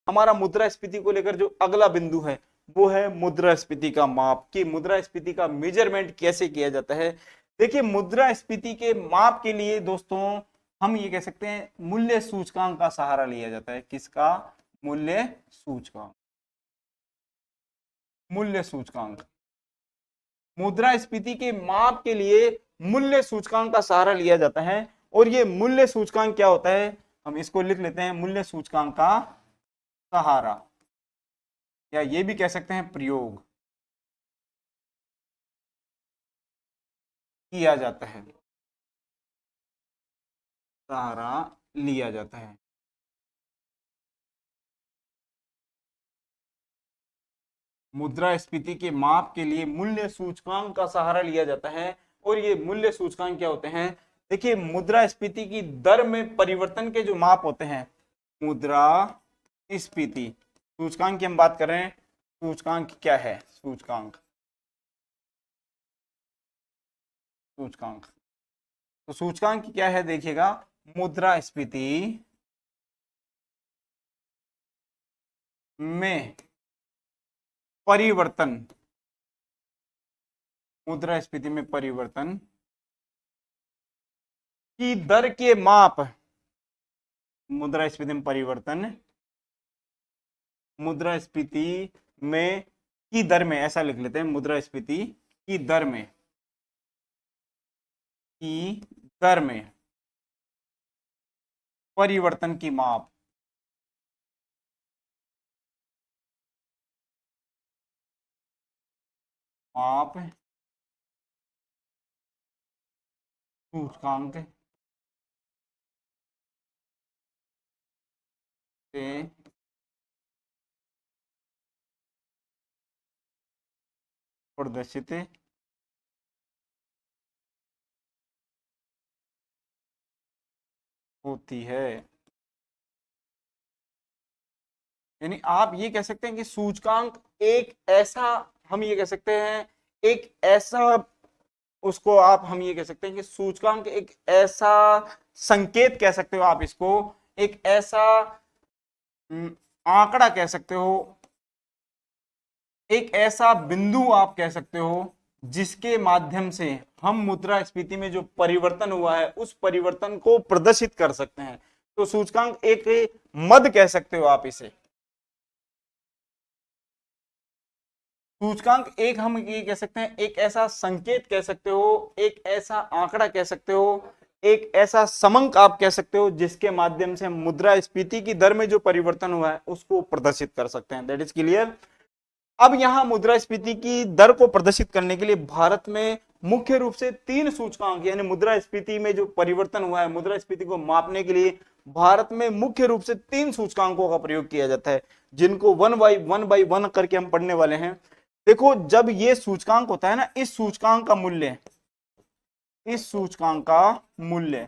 हमारा मुद्रास्फीति को लेकर जो अगला बिंदु है वो है मुद्रास्फीति का माप, कि मुद्रास्फीति का मेजरमेंट कैसे किया जाता है। देखिए मुद्रास्फीति के माप के लिए दोस्तों हम ये कह सकते हैं मूल्य सूचकांक का सहारा लिया जाता है। किसका? मूल्य सूचकांक। मूल्य सूचकांक मुद्रास्फीति के माप के लिए मूल्य सूचकांक का सहारा लिया जाता है। और ये मूल्य सूचकांक क्या होता है, हम इसको लिख लेते हैं मूल्य सूचकांक का सहारा, या ये भी कह सकते हैं प्रयोग किया जाता है, सहारा लिया जाता है। मुद्रास्फीति के माप के लिए मूल्य सूचकांक का सहारा लिया जाता है। और ये मूल्य सूचकांक क्या होते हैं? देखिए मुद्रास्फीति की दर में परिवर्तन के जो माप होते हैं, मुद्रास्फीति सूचकांक की हम बात कर रहे हैं। सूचकांक क्या है? सूचकांक सूचकांक तो सूचकांक क्या है देखिएगा, मुद्रास्फीति में परिवर्तन, मुद्रास्फीति में परिवर्तन की दर के माप, मुद्रास्फीति में परिवर्तन, मुद्रास्फीति में की दर में, ऐसा लिख लेते हैं, मुद्रास्फीति की दर में, की दर में परिवर्तन की माप, माप सूचकांक से प्रदर्शित होती है। यानी आप ये कह सकते हैं कि सूचकांक एक ऐसा, हम ये कह सकते हैं एक ऐसा, उसको आप हम ये कह सकते हैं कि सूचकांक एक ऐसा संकेत कह सकते हो आप इसको, एक ऐसा आंकड़ा कह सकते हो, एक ऐसा बिंदु आप कह सकते हो जिसके माध्यम से हम मुद्रास्फीति में जो परिवर्तन हुआ है उस परिवर्तन को प्रदर्शित कर सकते हैं। तो सूचकांक एक मद कह सकते हो आप इसे। सूचकांक एक हम ये कह सकते हैं एक ऐसा संकेत कह सकते हो, एक ऐसा आंकड़ा कह सकते हो, एक ऐसा समंक आप कह सकते हो जिसके माध्यम से हम मुद्रास्फीति की दर में जो परिवर्तन हुआ है उसको प्रदर्शित कर सकते हैं। That is clear. अब यहां मुद्रास्फीति की दर को प्रदर्शित करने के लिए भारत में मुख्य रूप से 3 सूचकांक, यानी मुद्रास्फीति में जो परिवर्तन हुआ है, मुद्रास्फीति को मापने के लिए भारत में मुख्य रूप से 3 सूचकांकों का प्रयोग किया जाता है, जिनको वन बाई वन करके हम पढ़ने वाले हैं। देखो जब ये सूचकांक होता है ना, इस सूचकांक का मूल्य, इस सूचकांक का मूल्य,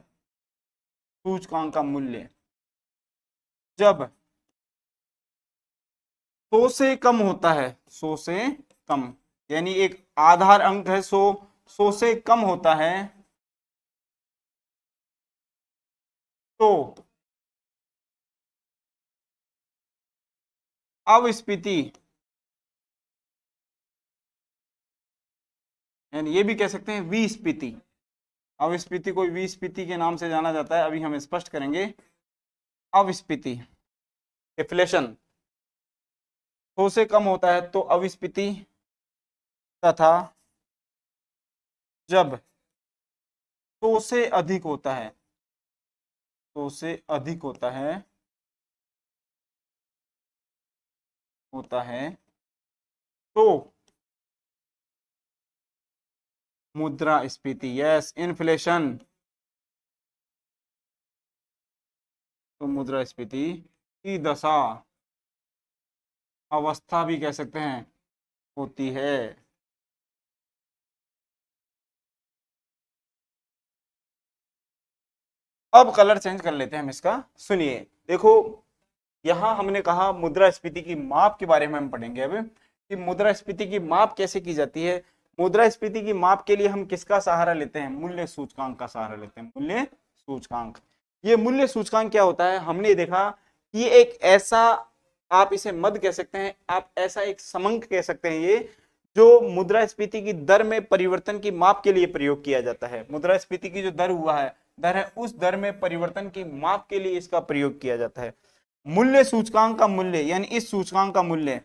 सूचकांक का मूल्य जब 100 से कम होता है, 100 से कम, यानी एक आधार अंक है 100 से कम होता है, तो अवस्फीति, यानी ये भी कह सकते हैं विस्फीति, अवस्फीति को विस्फीति के नाम से जाना जाता है, अभी हम स्पष्ट करेंगे। अवस्फीति इन्फ्लेशन 100 से कम होता है तो अवस्फीति, तथा जब 100 से अधिक होता है, 100 से अधिक होता है तो मुद्रास्फीति, यस इन्फ्लेशन, तो मुद्रास्फीति की दशा, अवस्था भी कह सकते हैं, होती है। अब कलर चेंज कर लेते हैं हम इसका, सुनिए। देखो यहां हमने कहा मुद्रास्फीति की माप के बारे में हम पढ़ेंगे अब, कि मुद्रास्फीति की माप कैसे की जाती है। मुद्रास्फीति की माप के लिए हम किसका सहारा लेते हैं? मूल्य सूचकांक का सहारा लेते हैं, मूल्य सूचकांक। ये मूल्य सूचकांक क्या होता है? हमने देखा कि एक ऐसा आप इसे मद कह सकते हैं, आप ऐसा एक समंक कह सकते हैं, ये जो मुद्रास्फीति की दर में परिवर्तन की माप के लिए प्रयोग किया जाता है। मुद्रास्फीति की जो दर हुआ है, दर है, उस दर में परिवर्तन की माप के लिए इसका प्रयोग किया जाता है। मूल्य सूचकांक का मूल्य यानी इस सूचकांक का मूल्य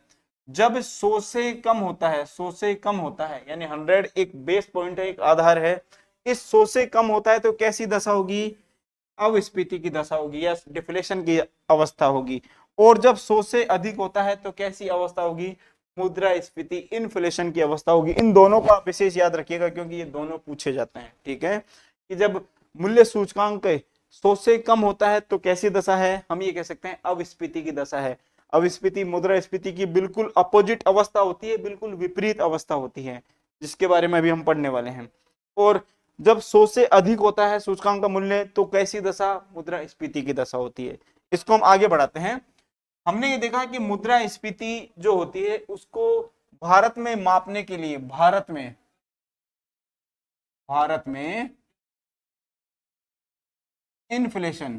जब 100 से कम होता है, 100 से कम होता है, यानी 100 एक बेस पॉइंट है, एक आधार है, इस 100 से कम होता है तो कैसी दशा होगी? अविस्फीति की दशा होगी या डिफ्लेशन की अवस्था होगी। और जब 100 से अधिक होता है तो कैसी अवस्था होगी? मुद्रास्फीति, इन्फ्लेशन की अवस्था होगी। इन दोनों का विशेष याद रखिएगा क्योंकि ये दोनों पूछे जाते हैं। ठीक है, कि जब मूल्य सूचकांक 100 से कम होता है तो कैसी दशा है? हम ये कह सकते हैं अविस्फीति की दशा है। अविस्फीति मुद्रास्फीति की बिल्कुल अपोजिट अवस्था होती है, बिल्कुल विपरीत अवस्था होती है, जिसके बारे में अभी हम पढ़ने वाले हैं। और जब 100 से अधिक होता है सूचकांक का मूल्य तो कैसी दशा? मुद्रास्फीति की दशा होती है। इसको हम आगे बढ़ाते हैं। हमने ये देखा कि मुद्रास्फीति जो होती है उसको भारत में मापने के लिए, भारत में इन्फ्लेशन,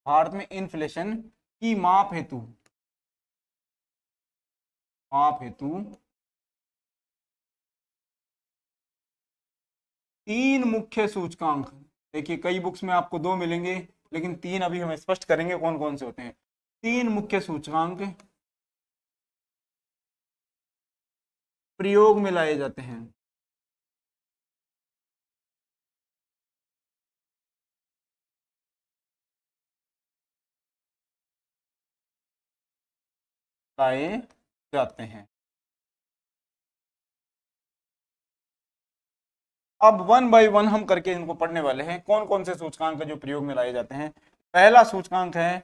भारत में इन्फ्लेशन की माप हेतु तीन मुख्य सूचकांक, देखिए कई बुक्स में आपको दो मिलेंगे लेकिन तीन अभी हम स्पष्ट करेंगे कौन कौन से होते हैं। तीन मुख्य सूचकांक प्रयोग में लाए जाते हैं। लाए जाते हैं। अब वन बाय वन हम करके इनको पढ़ने वाले हैं, कौन कौन से सूचकांक जो प्रयोग में लाए जाते हैं। पहला सूचकांक है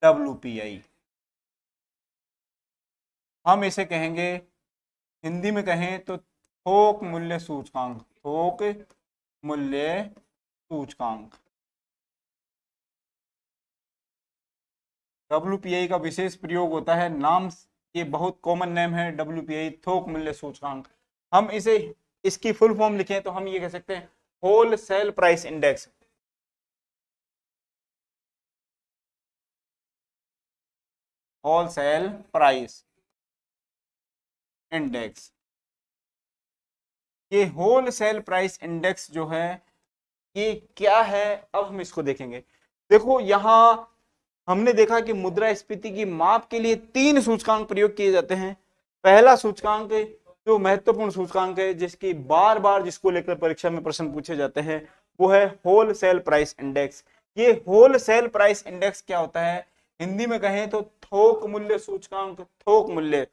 WPI। हम इसे कहेंगे, हिंदी में कहें तो थोक मूल्य सूचकांक, थोक मूल्य सूचकांक। WPI का विशेष प्रयोग होता है, नाम ये बहुत कॉमन नेम है WPI, थोक मूल्य सूचकांक। हम इसे, इसकी फुल फॉर्म लिखें तो हम ये कह सकते हैं wholesale price index. Wholesale price index, ये होल सेल प्राइस इंडेक्स जो है ये क्या है, अब हम इसको देखेंगे। देखो यहां हमने देखा कि मुद्रास्फीति की माप के लिए तीन सूचकांक प्रयोग किए जाते हैं। पहला सूचकांक जो महत्वपूर्ण सूचकांक है, जिसकी बार बार जिसको लेकर परीक्षा में प्रश्न पूछे जाते हैं, वो है होल सेल प्राइस इंडेक्स। ये होल सेल प्राइस इंडेक्स क्या होता है? हिंदी में कहें तो थोक मूल्य सूचकांक, थोक मूल्य।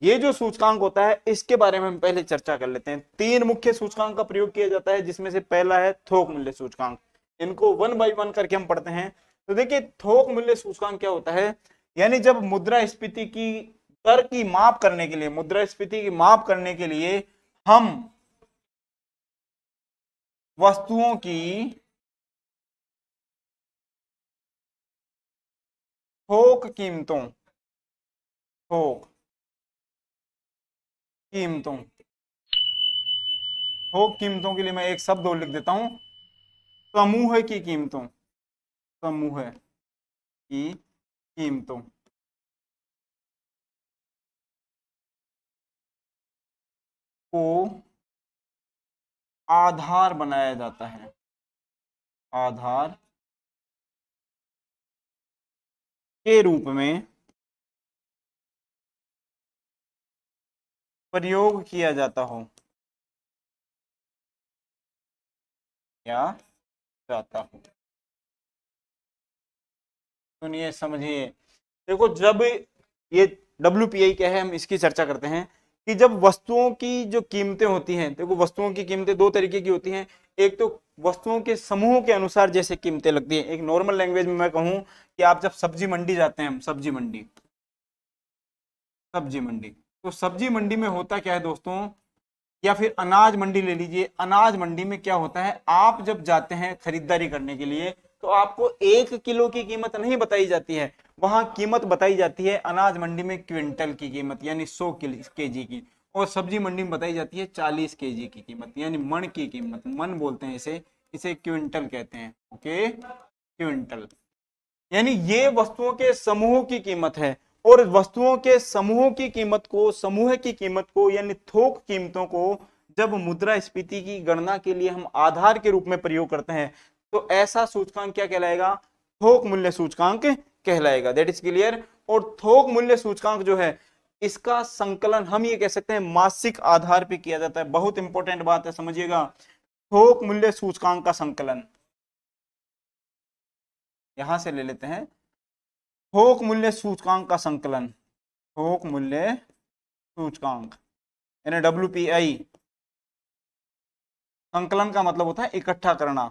ये जो सूचकांक होता है इसके बारे में हम पहले चर्चा कर लेते हैं। तीन मुख्य सूचकांक का प्रयोग किया जाता है जिसमें से पहला है थोक मूल्य सूचकांक। इनको वन बाय वन करके हम पढ़ते हैं। तो देखिए थोक मूल्य सूचकांक क्या होता है, यानी जब मुद्रास्फीति की दर की माप करने के लिए, मुद्रास्फीति की माप करने के लिए हम वस्तुओं की थोक कीमतों, थोक कीमतों, थोक कीमतों के लिए मैं एक शब्द और लिख देता हूं, समूह की कीमतों, समूह की कीमतों को आधार बनाया जाता है, आधार के रूप में प्रयोग किया जाता हो या जाता हो। सुनिए समझिए, देखो जब ये WPI क्या है हम इसकी चर्चा करते हैं कि जब वस्तुओं की जो कीमतें होती हैं, देखो वस्तुओं की कीमतें दो तरीके की होती हैं। एक तो वस्तुओं के समूह के अनुसार जैसे कीमतें लगती हैं। एक नॉर्मल लैंग्वेज में मैं कहूं कि आप जब सब्जी मंडी जाते हैं, हम सब्जी मंडी, सब्जी मंडी, तो सब्जी मंडी में होता क्या है दोस्तों, या फिर अनाज मंडी ले लीजिए। अनाज मंडी में क्या होता है, आप जब जाते हैं खरीदारी करने के लिए तो आपको 1 किलो की कीमत नहीं बताई जाती है, वहां कीमत बताई जाती है अनाज मंडी में क्विंटल की कीमत यानी 100 केजी की, और सब्जी मंडी में बताई जाती है 40 केजी की कीमत यानी मन की कीमत, मन बोलते हैं इसे, इसे क्विंटल कहते हैं। Okay, quintal. यानी ये वस्तुओं के समूह की कीमत है, और वस्तुओं के समूह की कीमत को, समूह की कीमत को यानी थोक कीमतों को जब मुद्रास्फीति की गणना के लिए हम आधार के रूप में प्रयोग करते हैं, तो ऐसा सूचकांक क्या कहलाएगा? थोक मूल्य सूचकांक कहलाएगा। That is clear. और थोक मूल्य सूचकांक जो है, इसका संकलन हम ये कह सकते हैं मासिक आधार पे किया जाता है। बहुत इंपॉर्टेंट बात है, समझिएगा। थोक मूल्य सूचकांक का संकलन यहां से ले लेते हैं। थोक मूल्य सूचकांक का संकलन, थोक मूल्य सूचकांक यानी WPI, संकलन का मतलब होता है इकट्ठा करना,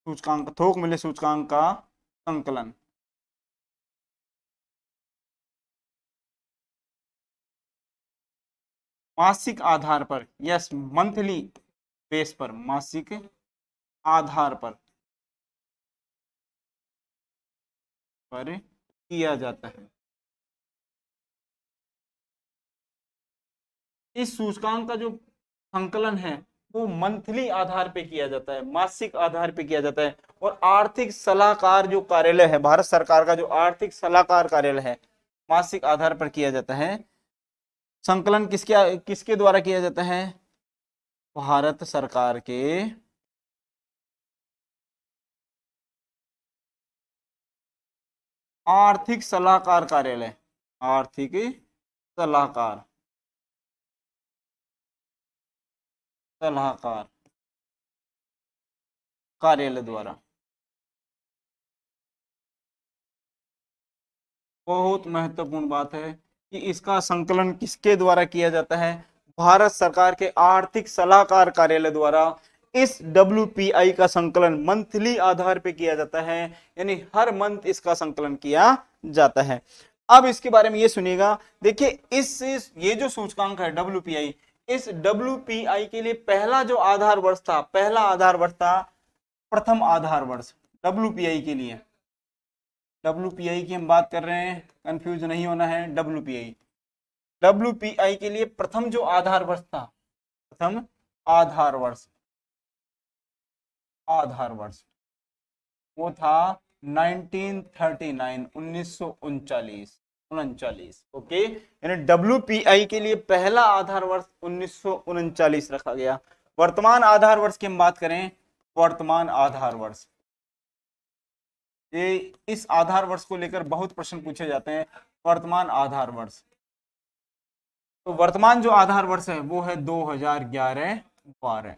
सूचकांक, थोक मूल्य सूचकांक का संकलन। मासिक आधार पर, यस, मंथली बेस पर, मासिक आधार पर किया जाता है। इस सूचकांक का जो संकलन है वो मंथली आधार पे किया जाता है, मासिक आधार पे किया जाता है। और आर्थिक सलाहकार जो कार्यालय है, भारत सरकार का जो आर्थिक सलाहकार कार्यालय है, मासिक आधार पर किया जाता है। संकलन किसके किसके द्वारा किया जाता है? भारत सरकार के आर्थिक सलाहकार कार्यालय, आर्थिक सलाहकार, सलाहकार कार्यालय द्वारा। बहुत महत्वपूर्ण बात है कि इसका संकलन किसके द्वारा किया जाता है? भारत सरकार के आर्थिक सलाहकार कार्यालय द्वारा। इस WPI का संकलन मंथली आधार पे किया जाता है, यानी हर मंथ इसका संकलन किया जाता है। अब इसके बारे में ये सुनिएगा, देखिए इस ये जो सूचकांक है WPI, इस WPI के लिए पहला जो आधार वर्ष था, पहला आधार वर्ष था प्रथम आधार वर्ष WPI के लिए। WPI की हम बात कर रहे हैं, कंफ्यूज नहीं होना है। WPI के लिए प्रथम जो आधार वर्ष था, प्रथम आधार वर्ष, आधार वर्ष वो था 1939, 1939। ओके, यानी WPI के लिए पहला आधार वर्ष 1939 रखा गया। वर्तमान आधार वर्ष की हम बात करें, वर्तमान आधार वर्ष, ये इस आधार वर्ष को लेकर बहुत प्रश्न पूछे जाते हैं। वर्तमान आधार वर्ष, तो वर्तमान जो आधार वर्ष है वो है 2011-12।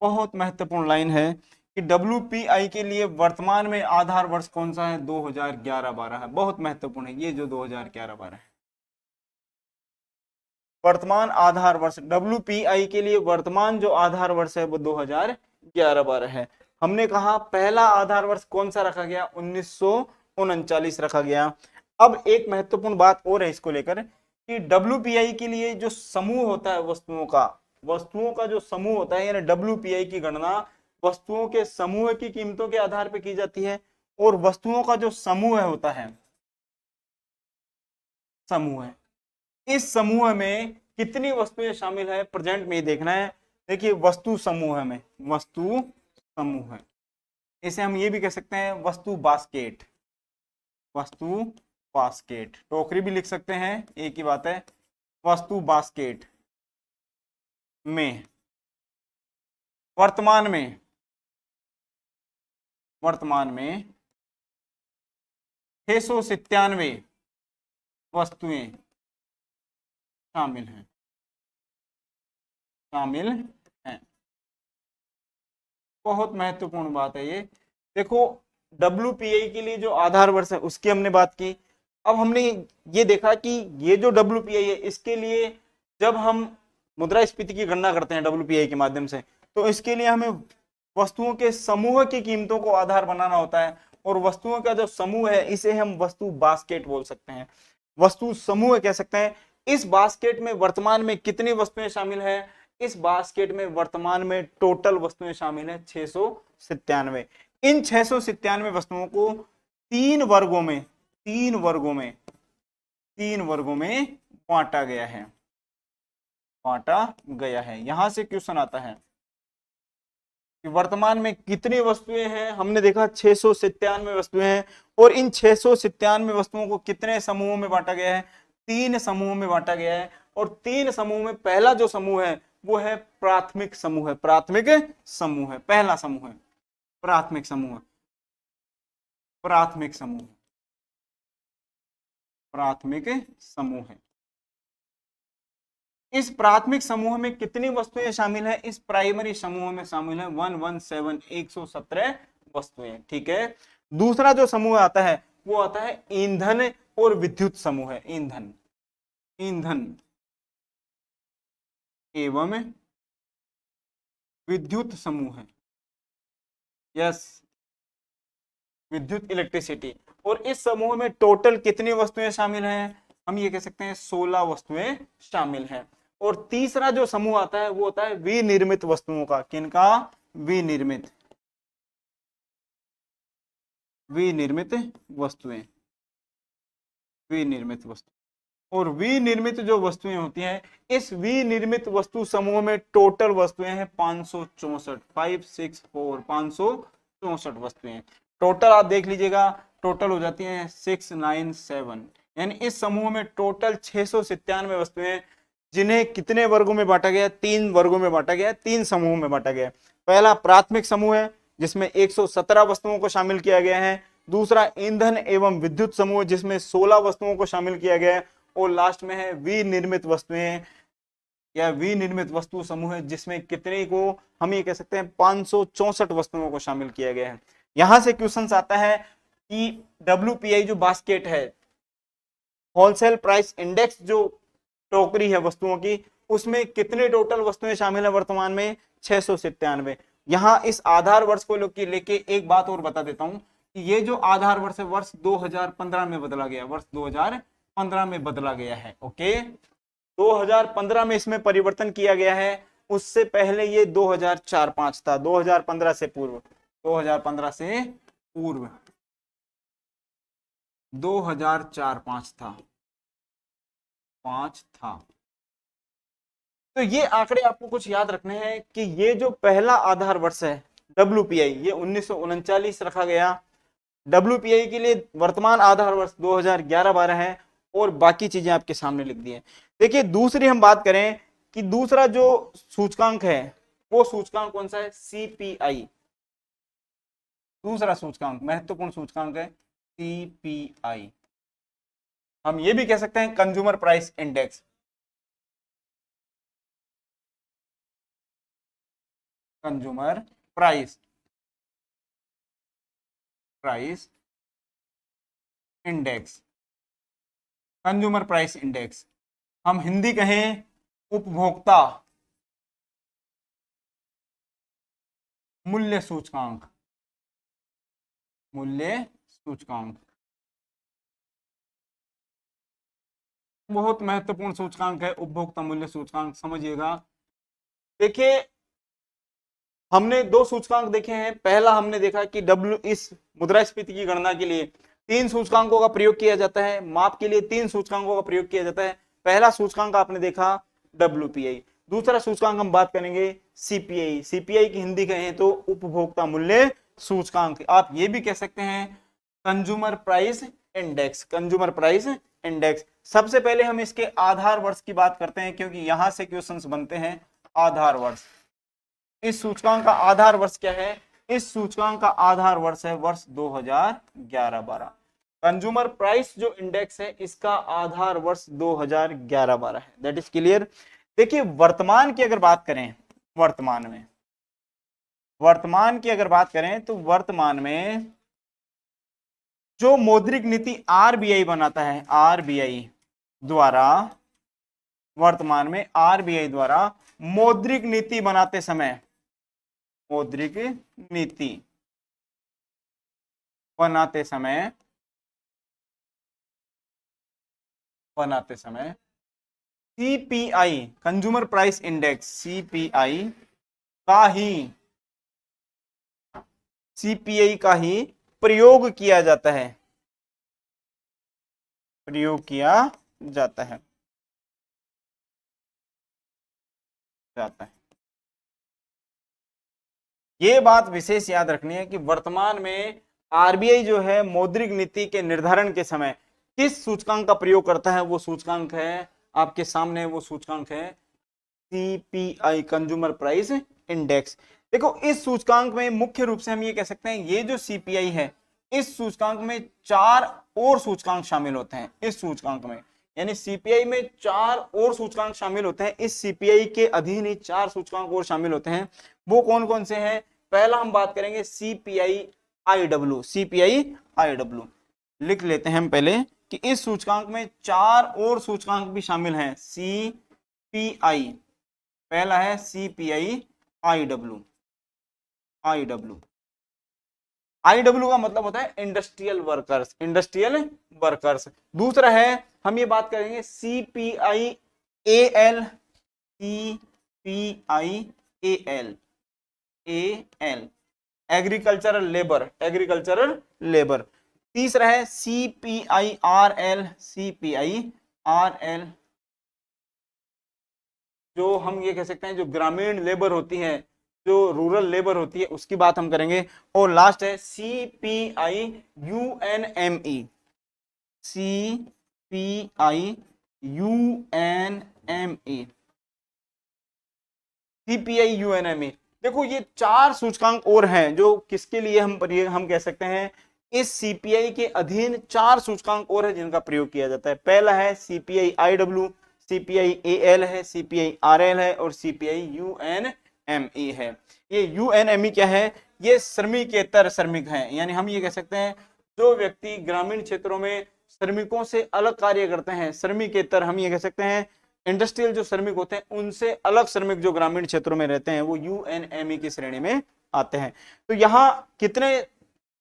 बहुत महत्वपूर्ण लाइन है कि WPI के लिए वर्तमान में आधार वर्ष कौन सा है? 2011-12 है। बहुत महत्वपूर्ण है ये जो 2011-12 है। वर्तमान आधार वर्ष WPI के लिए वर्तमान जो आधार वर्ष है वो 2011-12 है। हमने कहा पहला आधार वर्ष कौन सा रखा गया? 1939 रखा गया। अब एक महत्वपूर्ण बात और है इसको लेकर कि WPI के लिए जो समूह होता है वस्तुओं का जो समूह होता है, यानी WPI की गणना वस्तुओं के समूह की कीमतों के आधार पर की जाती है। और वस्तुओं का जो समूह होता है, समूह है, इस समूह में कितनी वस्तुएं शामिल है प्रेजेंट में ये देखना है। देखिए वस्तु समूह में, वस्तु समूह है, इसे हम ये भी कह सकते हैं वस्तु बास्केट, वस्तु बास्केट, टोकरी भी लिख सकते हैं, एक ही बात है। वस्तु बास्केट में वर्तमान में 697 वस्तुएं शामिल हैं, शामिल हैं। बहुत महत्वपूर्ण बात है ये। देखो WPI के लिए जो आधार वर्ष है उसकी हमने बात की। अब हमने ये देखा कि ये जो WPI है इसके लिए जब हम मुद्रास्फीति की गणना करते हैं WPI के माध्यम से, तो इसके लिए हमें वस्तुओं के समूह की कीमतों को आधार बनाना होता है। और वस्तुओं का जो समूह है इसे हम वस्तु बास्केट बोल सकते हैं, वस्तु समूह कह सकते हैं। इस बास्केट में वर्तमान में कितनी वस्तुएं शामिल है? इस बास्केट में वर्तमान में टोटल वस्तुएं शामिल है 697। इन 697 वस्तुओं को तीन वर्गों में बांटा गया है, यहां से क्वेश्चन आता है। कि वर्तमान में कितनी वस्तुएं हैं, हमने देखा 697 वस्तुएं हैं, और इन 697 वस्तुओं को कितने समूहों में बांटा गया है, 3 समूहों में बांटा गया है। और 3 समूह में पहला जो समूह है वो है प्राथमिक समूह है, प्राथमिक समूह है, पहला समूह है प्राथमिक समूह, प्राथमिक समूह, प्राथमिक समूह है। इस प्राथमिक समूह में कितनी वस्तुएं शामिल है, इस प्राइमरी समूह में शामिल है 117 वस्तुएं, ठीक है। दूसरा जो समूह आता है वो आता है ईंधन और विद्युत समूह है, ईंधन, ईंधन एवं विद्युत समूह है, यस, विद्युत इलेक्ट्रिसिटी। और इस समूह में टोटल कितनी वस्तुएं शामिल हैं, हम ये कह सकते हैं 16 वस्तुएं शामिल हैं। और तीसरा जो समूह आता है वो होता है विनिर्मित वस्तुओं का, किनका, विनिर्मित, विनिर्मित वस्तुएं, विनिर्मित वस्तु। और विनिर्मित जो वस्तुएं होती हैं, इस विनिर्मित वस्तु समूह में टोटल वस्तुएं हैं 564, 564, 564 वस्तुएं टोटल। आप देख लीजिएगा टोटल हो जाती हैं 697, यानी इस समूह में टोटल 697 वस्तुएं, जिन्हें कितने वर्गों में बांटा गया, 3 वर्गों में बांटा गया, 3 समूहों में बांटा गया। पहला प्राथमिक समूह है जिसमें 117 वस्तुओं को शामिल किया गया है। दूसरा ईंधन एवं विद्युत समूह जिसमें 16 वस्तुओं को शामिल किया गया है। और लास्ट में है विनिर्मित वस्तुएं या विनिर्मित वस्तु समूह है जिसमें कितने को हम ये कह सकते हैं 564 वस्तुओं को शामिल किया गया है। यहां से क्वेश्चन आता है कि WPI जो बास्केट है, होलसेल प्राइस इंडेक्स जो टोकरी है वस्तुओं की, उसमें कितने टोटल वस्तुएं शामिल है वर्तमान में, 697। यहां इस आधार वर्ष को लेके एक बात और बता देता हूं कि ये जो आधार वर्ष है वर्ष 2015 में बदला गया, वर्ष 2015 में बदला गया है, ओके। 2015 में इसमें परिवर्तन किया गया है, उससे पहले ये 2004-5 था, 2015 से पूर्व, 2015 से पूर्व 2004-5 था, 5 था। तो ये आंकड़े आपको कुछ याद रखने हैं कि ये जो पहला आधार वर्ष है WPI, ये 1939 रखा गया। WPI के लिए वर्तमान आधार वर्ष 2011-12 है, और बाकी चीजें आपके सामने लिख दी है। देखिए दूसरी हम बात करें कि दूसरा जो सूचकांक है वो सूचकांक कौन सा है, CPI। दूसरा सूचकांक महत्वपूर्ण सूचकांक है CPI। हम ये भी कह सकते हैं consumer price index, consumer price index, consumer price index. हम हिंदी कहें उपभोक्ता मूल्य सूचकांक, मूल्य सूचकांक बहुत महत्वपूर्ण सूचकांक है उपभोक्ता मूल्य सूचकांक, समझिएगा। देखिए हमने 2 सूचकांक देखे हैं। पहला हमने देखा कि इस मुद्रास्फीति की गणना के लिए 3 सूचकांकों का प्रयोग किया जाता है, माप के लिए 3 सूचकांकों का प्रयोग किया जाता है। पहला सूचकांक आपने देखा WPI, दूसरा सूचकांक हम बात करेंगे CPI। CPI की हिंदी कहें तो उपभोक्ता मूल्य सूचकांक, आप ये भी कह सकते हैं consumer price index, consumer price index. सबसे पहले हम इसके आधार वर्ष की बात करते हैं क्योंकि यहां से क्वेश्चंस बनते हैं। आधार वर्ष, इस सूचकांक का आधार वर्ष क्या है, इस सूचकांक का आधार वर्ष है वर्ष 2011-12। कंज्यूमर प्राइस जो इंडेक्स है इसका आधार वर्ष 2011-12 है, दैट इज क्लियर। देखिए वर्तमान की अगर बात करें, वर्तमान की अगर बात करें तो वर्तमान में जो मौद्रिक नीति RBI बनाता है, RBI द्वारा, वर्तमान में RBI द्वारा मौद्रिक नीति बनाते समय, मौद्रिक नीति बनाते समय CPI consumer price index, CPI का ही प्रयोग किया जाता है, प्रयोग किया जाता है। ये बात विशेष याद रखनी है कि वर्तमान में आरबीआई जो है मौद्रिक नीति के निर्धारण के समय किस सूचकांक का प्रयोग करता है, वो सूचकांक है आपके सामने, वो सूचकांक है सीपीआई, कंज्यूमर प्राइस इंडेक्स। देखो इस सूचकांक में मुख्य रूप से हम ये कह सकते हैं, ये जो सीपीआई है इस सूचकांक में 4 और सूचकांक शामिल होते हैं। इस सूचकांक में यानी सीपीआई में 4 और सूचकांक शामिल होते हैं। इस सीपीआई के अधीन ही 4 सूचकांक और शामिल होते हैं। वो कौन कौन से हैं? पहला हम बात करेंगे सीपीआई आईडब्ल्यू। सीपीआई आईडब्ल्यू लिख लेते हैं हम पहले कि इस सूचकांक में 4 और सूचकांक भी शामिल हैं। सीपीआई पहला है सीपीआई आईडब्ल्यू। आईडब्ल्यू आईडब्ल्यू का मतलब होता है इंडस्ट्रियल वर्कर्स, इंडस्ट्रियल वर्कर्स। दूसरा है हम ये बात करेंगे CPI AL. CPI AL, AL agricultural labour, agricultural labour. तीसरा है सीपीआई आरएल। सीपीआई आरएल जो हम ये कह सकते हैं जो ग्रामीण लेबर होती है, जो रूरल लेबर होती है, उसकी बात हम करेंगे। और लास्ट है CPI UNME. CPI UNME, CPI UNME. देखो ये 4 सूचकांक और हैं जो किसके लिए हम कह सकते हैं, इस सीपीआई के अधीन 4 सूचकांक और है जिनका प्रयोग किया जाता है। पहला है सीपीआई आईडब्ल्यू, सीपीआई एएल है, सीपीआई आरएल है और सीपीआई यूएनएमई है। ये यूएनएमई क्या है? ये श्रमिकेतर श्रमिक है, यानी हम ये कह सकते हैं जो व्यक्ति ग्रामीण क्षेत्रों में श्रमिकों से अलग कार्य करते हैं, श्रमिकेतर हम ये कह सकते हैं। इंडस्ट्रियल जो श्रमिक होते हैं उनसे अलग श्रमिक जो ग्रामीण क्षेत्रों में रहते हैं वो यूएनएमई की श्रेणी में आते हैं। तो यहाँ कितने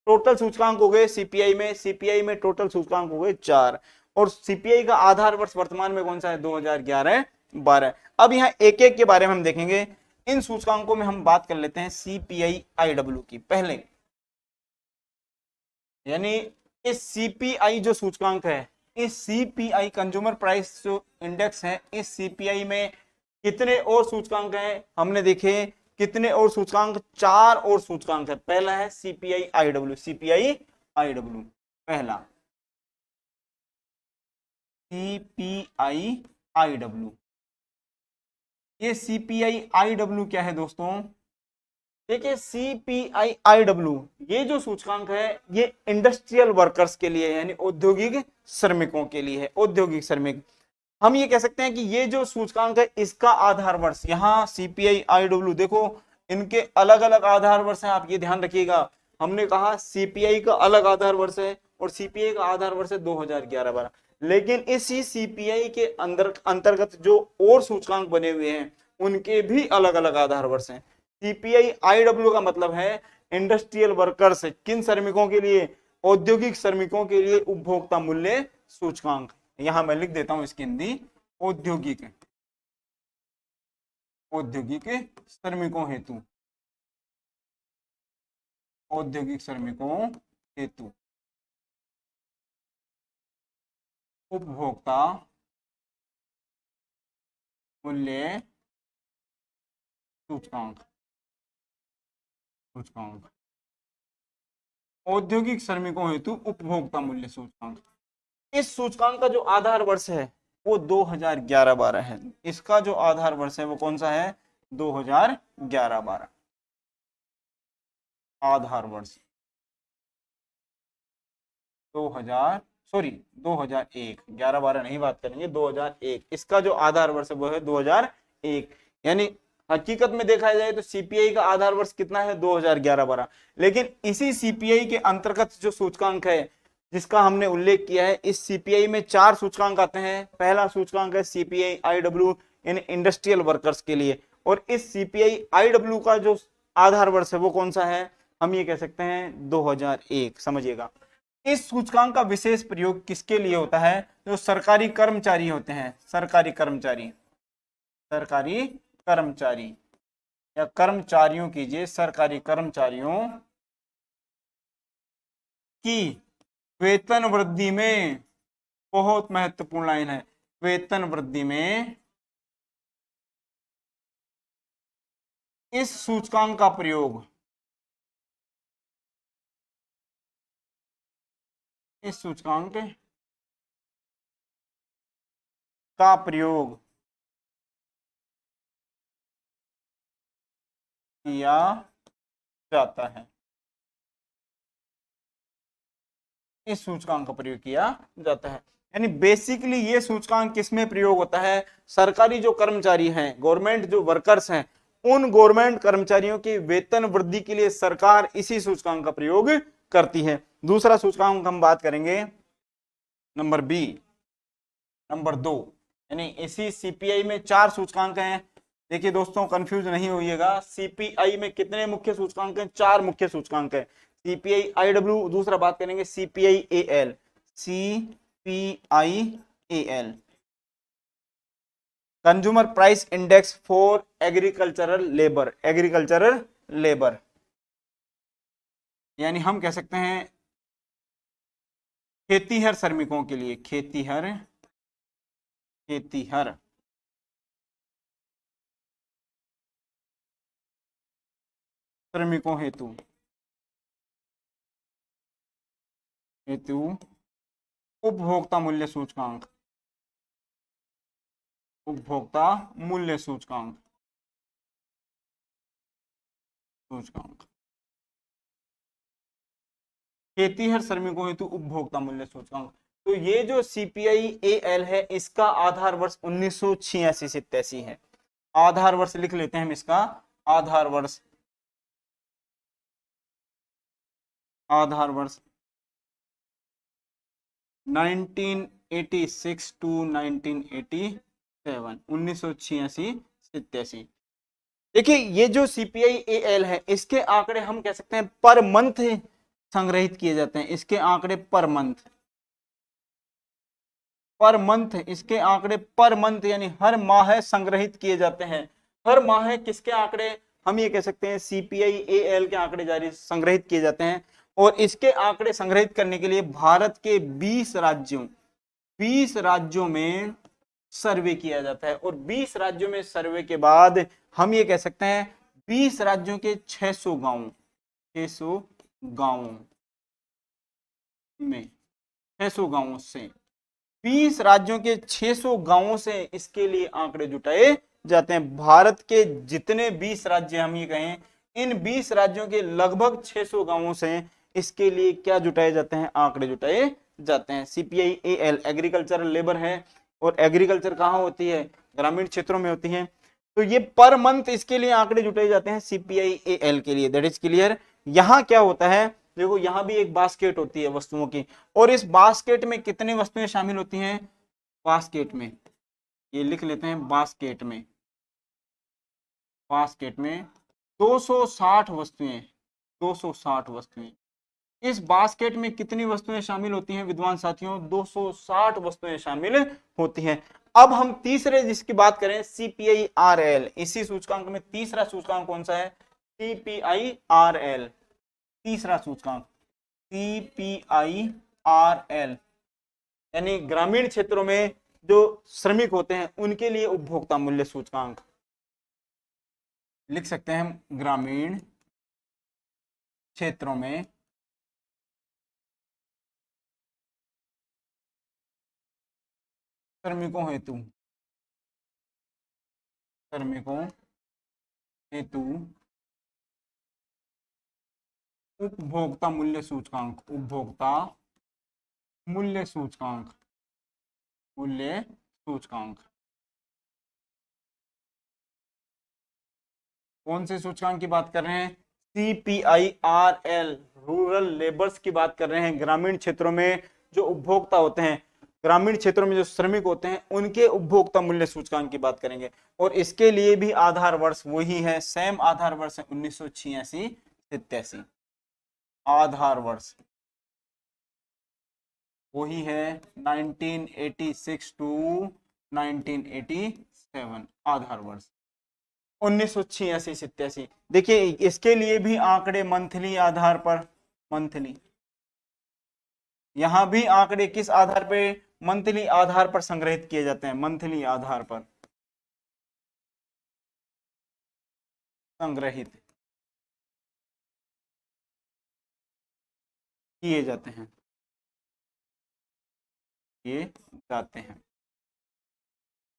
टोटल सूचकांक हो गए सीपीआई में? सीपीआई में टोटल सूचकांक हो गए 4। और सीपीआई का आधार वर्ष वर्तमान में कौन सा है? 2011-12। अब यहाँ एक एक के बारे में हम देखेंगे। इन सूचकांकों में हम बात कर लेते हैं सीपीआई आईडब्ल्यू की पहले। यानी इस सीपीआई जो सूचकांक है, इस सीपीआई कंज्यूमर प्राइस जो इंडेक्स है, इस सीपीआई में कितने और सूचकांक हैं? हमने देखे कितने और सूचकांक? 4 और सूचकांक है। पहला है सीपीआई आईडब्ल्यू। सीपीआई आईडब्ल्यू पहला, सीपीआई आईडब्ल्यू। ये सीपीआई आईडब्ल्यू क्या है दोस्तों? देखिए सीपीआई आईडब्ल्यू ये जो सूचकांक है ये इंडस्ट्रियल वर्कर्स के लिए यानी औद्योगिक श्रमिकों के लिए है। औद्योगिक श्रमिक हम ये कह सकते हैं कि ये जो सूचकांक है इसका आधार वर्ष, यहाँ सीपीआई आईडब्ल्यू देखो इनके अलग अलग आधार वर्ष हैं। आप ये ध्यान रखिएगा, हमने कहा सीपीआई का अलग आधार वर्ष है और सीपीआई का आधार वर्ष है 2011-12। लेकिन इसी सीपीआई के अंदर अंतर्गत जो और सूचकांक बने हुए हैं उनके भी अलग अलग आधार वर्ष हैं। सीपीआई आईडब्ल्यू का मतलब है इंडस्ट्रियल वर्कर्स, किन श्रमिकों के लिए? औद्योगिक श्रमिकों के लिए उपभोक्ता मूल्य सूचकांक। यहां मैं लिख देता हूं इसकी हिंदी, औद्योगिक, औद्योगिक श्रमिकों हेतु, औद्योगिक श्रमिकों हेतु उपभोक्ता मूल्य सूचकांक। सूचकांक औद्योगिक श्रमिकों हेतु उपभोक्ता मूल्य सूचकांक। इस सूचकांक का जो आधार वर्ष है वो 2011-12 है। इसका जो आधार वर्ष है वो कौन सा है? 2011-12 आधार वर्ष। 2001, 11-12 नहीं बात करेंगे, 2001 इसका जो आधार वर्ष है वो है 2001। यानी हकीकत में देखा जाए तो सीपीआई का आधार वर्ष कितना है? 2011-12। लेकिन इसी सीपीआई के अंतर्गत जो सूचकांक है जिसका हमने उल्लेख किया है, इस सीपीआई में 4 सूचकांक आते हैं। पहला सूचकांक है सीपीआई आईडब्ल्यू यानी इंडस्ट्रियल वर्कर्स के लिए, और इस सीपीआई आईडब्ल्यू का जो आधार वर्ष है वो कौन सा है? हम ये कह सकते हैं 2001। समझिएगा इस सूचकांक का विशेष प्रयोग किसके लिए होता है? जो सरकारी कर्मचारी होते हैं, सरकारी कर्मचारी, सरकारी कर्मचारी या कर्मचारियों कीजिए, सरकारी कर्मचारियों की वेतन वृद्धि में, बहुत महत्वपूर्ण लाइन है, वेतन वृद्धि में इस सूचकांक का प्रयोग, इस सूचकांक का प्रयोग किया जाता है। इस सूचकांक का प्रयोग किया जाता है। यानी बेसिकली ये सूचकांक किसमें प्रयोग होता है? सरकारी जो कर्मचारी हैं, गवर्नमेंट जो वर्कर्स हैं, उन गवर्नमेंट कर्मचारियों की वेतन वृद्धि के लिए सरकार इसी सूचकांक का प्रयोग करती है। दूसरा सूचकांक हम बात करेंगे नंबर बी, नंबर 2। यानी इसी सीपीआई में 4 सूचकांक हैं। देखिए दोस्तों, कंफ्यूज नहीं होइएगा, सीपीआई में कितने मुख्य सूचकांक हैं? 4 मुख्य सूचकांक है। सीपीआई आईडब्ल्यू, दूसरा बात करेंगे CPI AL, CPI AL, consumer price index for agricultural labour, agricultural labour, यानी हम कह सकते हैं खेतीहर श्रमिकों के लिए, खेतीहर श्रमिकों हेतु उपभोक्ता मूल्य सूचकांक, उपभोक्ता मूल्य सूचकांक, खेतीहर श्रमिकों हेतु उपभोक्ता मूल्य सूचकांक। तो ये जो सीपीआई एएल है, इसका आधार वर्ष 1986-87 है। आधार वर्ष लिख लेते हैं हम इसका, आधार वर्ष, आधार वर्ष 1986 टू 1987, 1986-87। देखिए ये जो सीपीआई एएल है, इसके आंकड़े हम कह सकते हैं पर मंथ संग्रहित किए जाते हैं। इसके आंकड़े पर मंथ, इसके आंकड़े पर मंथ यानी हर माह संग्रहित किए जाते हैं। हर माह किसके आंकड़े? हम ये कह सकते हैं सीपीआई एएल के आंकड़े जारी संग्रहित किए जाते हैं। और इसके आंकड़े संग्रहित करने के लिए भारत के 20 राज्यों में सर्वे किया जाता है। और 20 राज्यों में सर्वे के बाद हम ये कह सकते हैं 20 राज्यों के 600 गांवों में, 600 गांवों से, 20 राज्यों के 600 गांवों से इसके लिए आंकड़े जुटाए जाते हैं। भारत के जितने 20 राज्य हम ये कहें, इन 20 राज्यों के लगभग 600 गांवों से इसके लिए क्या जुटाए जाते हैं? आंकड़े जुटाए जाते हैं। सीपीआई एएल एग्रीकल्चरल लेबर है, और एग्रीकल्चर कहाँ होती है? ग्रामीण क्षेत्रों में होती है। तो ये पर मंथ इसके लिए आंकड़े जुटाए जाते हैं सीपीआई एएल के लिए। That is clear. यहां क्या होता है? देखो यहां भी एक बास्केट होती है वस्तुओं की, और इस बास्केट में कितनी वस्तुएं शामिल होती हैं? बास्केट में, ये लिख लेते हैं, बास्केट में 260 वस्तुएं, 260 वस्तुएं। इस बास्केट में कितनी वस्तुएं शामिल होती हैं विद्वान साथियों? 260 वस्तुएं शामिल होती हैं। अब हम तीसरे जिसकी बात करें, सीपीआई आरएल, इसी सूचकांक में तीसरा सूचकांक कौन सा है? सीपीआई आरएल, तीसरा सूचकांक सीपीआई आरएल, यानी ग्रामीण क्षेत्रों में जो श्रमिक होते हैं उनके लिए उपभोक्ता मूल्य सूचकांक, लिख सकते हैं हम ग्रामीण क्षेत्रों में श्रमिकों हेतु उपभोक्ता मूल्य सूचकांक, उपभोक्ता मूल्य सूचकांक, कौन से सूचकांक की बात कर रहे हैं? सीपीआईआरएल, रूरल लेबर्स की बात कर रहे हैं। ग्रामीण क्षेत्रों में जो उपभोक्ता होते हैं, ग्रामीण क्षेत्रों में जो श्रमिक होते हैं, उनके उपभोक्ता मूल्य सूचकांक की बात करेंगे। और इसके लिए भी आधार वर्ष वही है, सेम आधार वर्ष है 1986-87। आधार वर्ष वही है 1986 टू 1987, आधार वर्ष 1986-87। देखिए इसके लिए भी आंकड़े मंथली आधार पर, मंथली, यहां भी आंकड़े किस आधार पे? मंथली आधार पर संग्रहित किए जाते हैं, मंथली आधार पर संग्रहित किए जाते हैं। किए जाते हैं,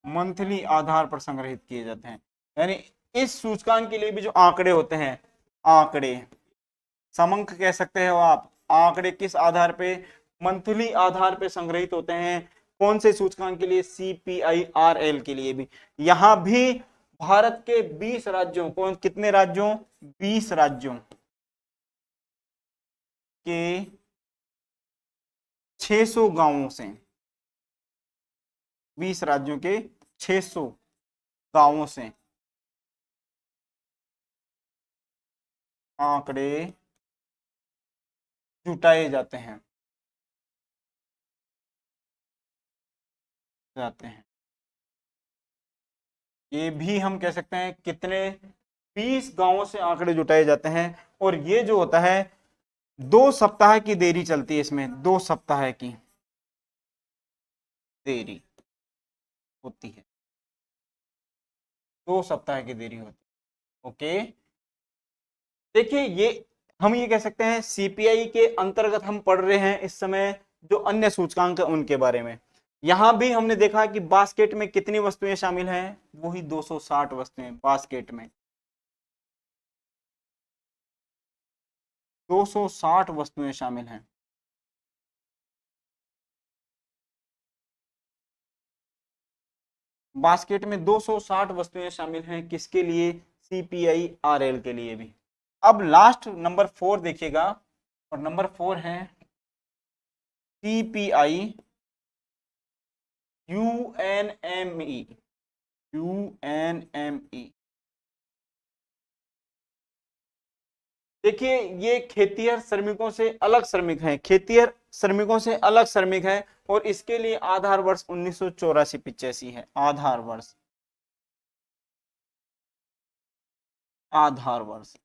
मंथली आधार पर संग्रहित किए जाते हैं। यानी इस सूचकांक के लिए भी जो आंकड़े होते हैं, आंकड़े समंक कह सकते हो आप, आंकड़े किस आधार पे, मंथली आधार पे संग्रहित होते हैं। कौन से सूचकांक के लिए, CPIRL के लिए भी। यहां भी भारत के 20 राज्यों, कौन कितने राज्यों, 20 राज्यों के 600 गांवों से, 20 राज्यों के 600 गांवों से आंकड़े जुटाए जाते हैं, ये भी हम कह सकते हैं कितने, 20 गांवों से आंकड़े जुटाए जाते हैं। और ये जो होता है 2 सप्ताह की देरी चलती है इसमें, 2 सप्ताह की देरी होती है, 2 सप्ताह की देरी होती है। ओके, देखिए ये हम ये कह सकते हैं सीपीआई के अंतर्गत हम पढ़ रहे हैं इस समय जो अन्य सूचकांक है उनके बारे में। यहां भी हमने देखा कि बास्केट में कितनी वस्तुएं शामिल हैं, वही 260 वस्तुएं बास्केट में, 260 वस्तुएं शामिल हैं। बास्केट में 260 वस्तुएं शामिल हैं, किसके लिए, CPIRL के लिए भी। अब लास्ट नंबर 4 देखिएगा, और नंबर 4 है CPI UNME। देखिए ये खेतिहर श्रमिकों से अलग श्रमिक हैं, खेतिहर श्रमिकों से अलग श्रमिक है, और इसके लिए आधार वर्ष 1984-85 है। आधार वर्ष, आधार वर्ष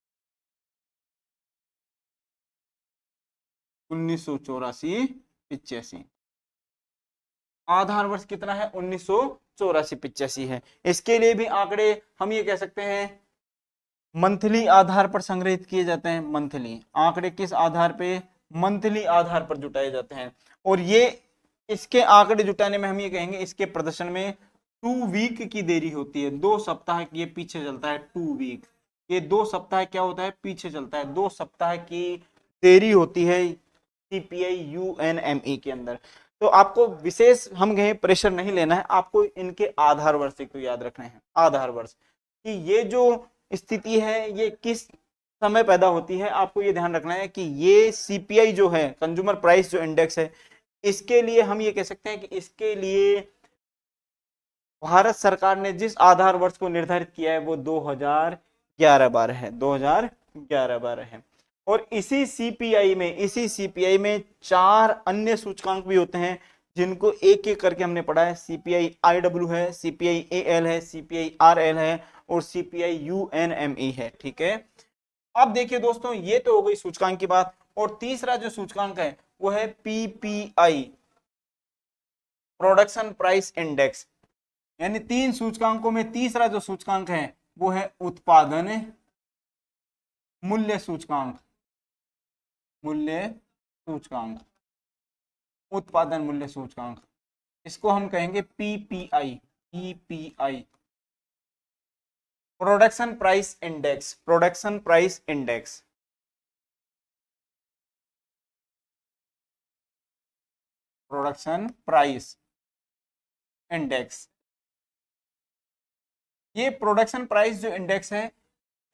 1984-85, आधार वर्ष कितना है, 1984-85 है। इसके लिए भी आंकड़े हम ये कह सकते हैं मंथली आधार पर संग्रहित किए जाते हैं। मंथली आंकड़े किस आधार पे, मंथली आधार पर जुटाए जाते हैं। और ये इसके आंकड़े जुटाने में हम ये कहेंगे इसके प्रदर्शन में 2 वीक की देरी होती है, 2 सप्ताह की ये पीछे चलता है, 2 वीक, ये 2 सप्ताह क्या होता है, पीछे चलता है, 2 सप्ताह की देरी होती है CPI UNME के अंदर। तो आपको विशेष हम कहें प्रेशर नहीं लेना है, आपको इनके आधार वर्ष तो याद रखने हैं, आधार वर्ष कि ये जो स्थिति है ये किस समय पैदा होती है। आपको ये ध्यान रखना है कि ये CPI जो है, कंज्यूमर प्राइस जो इंडेक्स है, इसके लिए हम ये कह सकते हैं कि इसके लिए भारत सरकार ने जिस आधार वर्ष को निर्धारित किया है वो 2011-12 है, 2011-12 है। और इसी सीपीआई में 4 अन्य सूचकांक भी होते हैं जिनको एक एक करके हमने पढ़ा है। CPI-IW है, CPI-AL है, CPI-RL है और CPI-UNME है। ठीक है, अब देखिए दोस्तों ये तो हो गई सूचकांक की बात, और तीसरा जो सूचकांक है वो है PPI, प्रोडक्शन प्राइस इंडेक्स। यानी 3 सूचकांकों में तीसरा जो सूचकांक है वो है उत्पादन मूल्य सूचकांक, मूल्य सूचकांक, उत्पादन मूल्य सूचकांक, इसको हम कहेंगे PPI, PPI, production price index, production price index, production price index. ये प्रोडक्शन प्राइस जो इंडेक्स है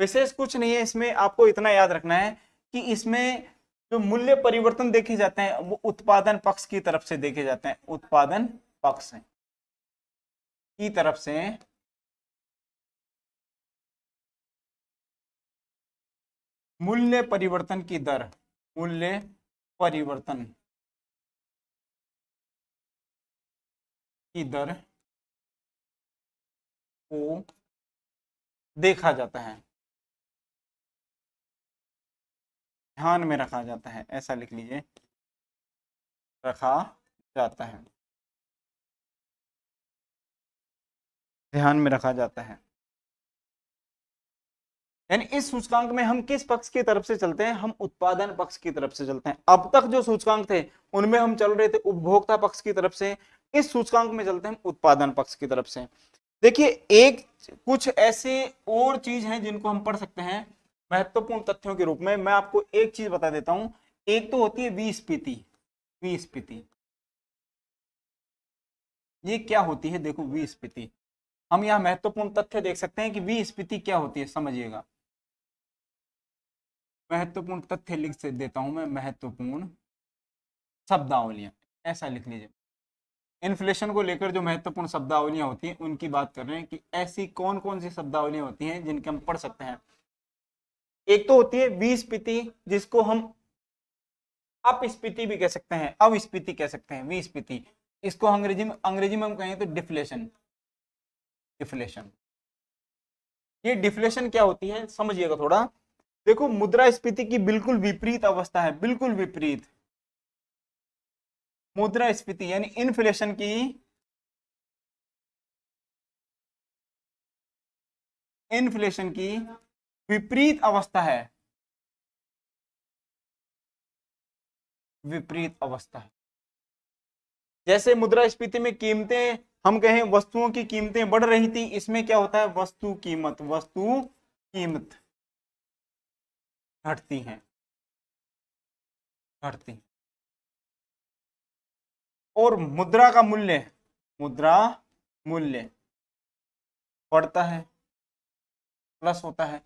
विशेष कुछ नहीं है, इसमें आपको इतना याद रखना है कि इसमें जो मूल्य परिवर्तन देखे जाते हैं वो उत्पादन पक्ष की तरफ से देखे जाते हैं, उत्पादन पक्ष की तरफ से मूल्य परिवर्तन की दर, मूल्य परिवर्तन की दर को देखा जाता है, ध्यान में रखा जाता है, ऐसा लिख लीजिए, रखा जाता है, ध्यान में रखा जाता है। यानी इस सूचकांक में हम किस पक्ष की तरफ से चलते हैं, हम उत्पादन पक्ष की तरफ से चलते हैं। अब तक जो सूचकांक थे उनमें हम चल रहे थे उपभोक्ता पक्ष की तरफ से, इस सूचकांक में चलते हैं हम उत्पादन पक्ष की तरफ से। देखिए एक कुछ ऐसे और चीज हैं जिनको हम पढ़ सकते हैं महत्वपूर्ण तथ्यों के रूप में। मैं आपको एक चीज बता देता हूं, एक तो होती है विस्फीति। विस्फीति ये क्या होती है, देखो विस्फीति, हम यहाँ महत्वपूर्ण तथ्य देख सकते हैं कि विस्फीति क्या होती है, समझिएगा। महत्वपूर्ण तथ्य लिख से देता हूं मैं, महत्वपूर्ण शब्दावलियां, ऐसा लिख लीजिए। इन्फ्लेशन को लेकर जो महत्वपूर्ण शब्दावलियां होती हैं उनकी बात कर रहे हैं कि ऐसी कौन कौन सी शब्दावलियां होती हैं जिनके हम पढ़ सकते हैं। एक तो होती है विस्फीति, जिसको हम अपस्फीति भी कह सकते हैं, अविस्फीति कह सकते हैं, विस्फीति। इसको अंग्रेजी में हम कहें तो डिफ्लेशन। डिफ्लेशन, ये डिफ्लेशन क्या होती है समझिएगा थोड़ा। देखो मुद्रास्फीति की बिल्कुल विपरीत अवस्था है, बिल्कुल विपरीत। मुद्रास्फीति यानी इन्फ्लेशन की विपरीत अवस्था है, विपरीत अवस्था है। जैसे मुद्रास्फीति में कीमतें, हम कहें वस्तुओं की कीमतें बढ़ रही थी, इसमें क्या होता है, वस्तु कीमत घटती है, और मुद्रा मूल्य बढ़ता है, प्लस होता है।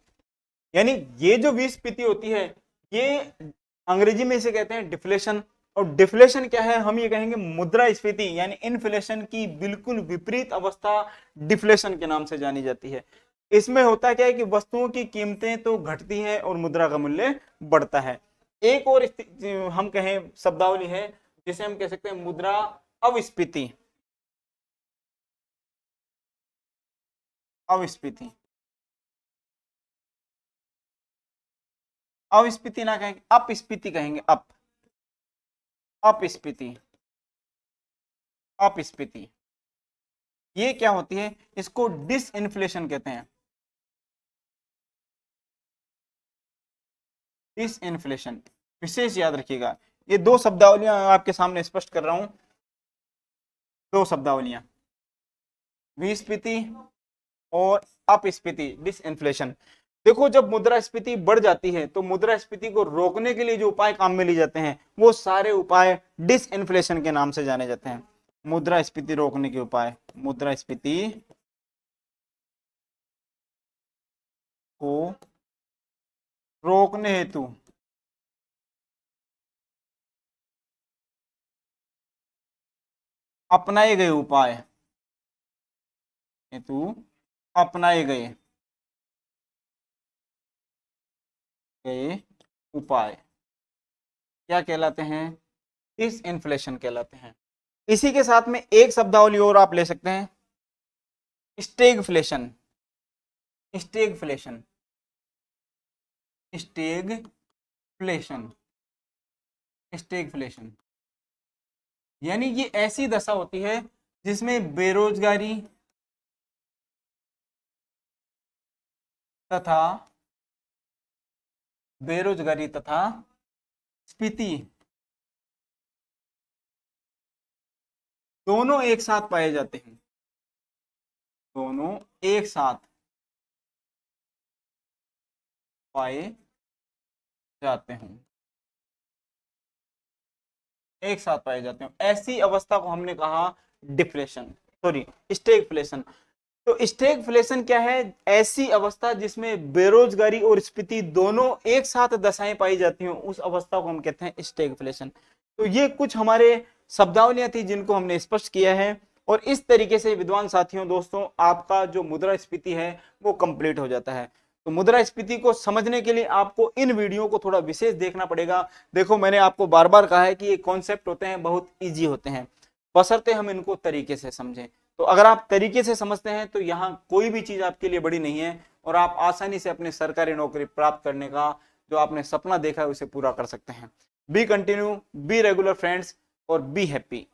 यानी ये जो विस्फीति होती है, ये अंग्रेजी में इसे कहते हैं डिफ्लेशन। और डिफ्लेशन क्या है, हम ये कहेंगे मुद्रास्फीति यानी इन्फ्लेशन की बिल्कुल विपरीत अवस्था डिफ्लेशन के नाम से जानी जाती है। इसमें होता क्या है कि वस्तुओं की कीमतें तो घटती हैं और मुद्रा का मूल्य बढ़ता है। एक और हम कहें शब्दावली है जिसे हम कह सकते हैं मुद्रा अविस्फीति। अविस्फीति ना कहेंगे, अपस्फीति कहेंगे, अपस्फीति। ये क्या होती है, इसको डिसइन्फ्लेशन कहते हैं, डिसइन्फ्लेशन। विशेष याद रखिएगा, ये दो शब्दावलियां आपके सामने स्पष्ट कर रहा हूं, दो शब्दावलियां, विस्फीति और अपस्फीति, डिसइन्फ्लेशन। देखो जब मुद्रास्फीति बढ़ जाती है तो मुद्रास्फीति को रोकने के लिए जो उपाय काम में लिए जाते हैं वो सारे उपाय डिसइन्फ्लेशन के नाम से जाने जाते हैं। मुद्रास्फीति रोकने के उपाय, मुद्रास्फीति को रोकने हेतु अपनाए गए उपाय, उपाय क्या कहलाते हैं, डिसइन्फ्लेशन कहलाते हैं। इसी के साथ में एक शब्दावली और आप ले सकते हैं, स्टैगफ्लेशन। स्टैगफ्लेशन यानी ये ऐसी दशा होती है जिसमें बेरोजगारी तथा स्फीति दोनों एक साथ पाए जाते हैं, ऐसी अवस्था को हमने कहा स्टैगफ्लेशन। तो स्टैगफ्लेशन क्या है, ऐसी अवस्था जिसमें बेरोजगारी और स्फीति दोनों एक साथ दशाएं पाई जाती हैं, उस अवस्था को हम कहते हैं स्टैगफ्लेशन। तो ये कुछ हमारे शब्दावलियां थी जिनको हमने स्पष्ट किया है, और इस तरीके से विद्वान साथियों दोस्तों आपका जो मुद्रास्फीति है वो कंप्लीट हो जाता है। तो मुद्रास्फीति को समझने के लिए आपको इन वीडियो को थोड़ा विशेष देखना पड़ेगा। देखो मैंने आपको बार बार कहा है कि ये कॉन्सेप्ट होते हैं बहुत इजी होते हैं, बशर्ते हम इनको तरीके से समझें। तो अगर आप तरीके से समझते हैं तो यहाँ कोई भी चीज आपके लिए बड़ी नहीं है, और आप आसानी से अपनी सरकारी नौकरी प्राप्त करने का जो आपने सपना देखा है उसे पूरा कर सकते हैं। B continue, be regular friends, और बी हैप्पी।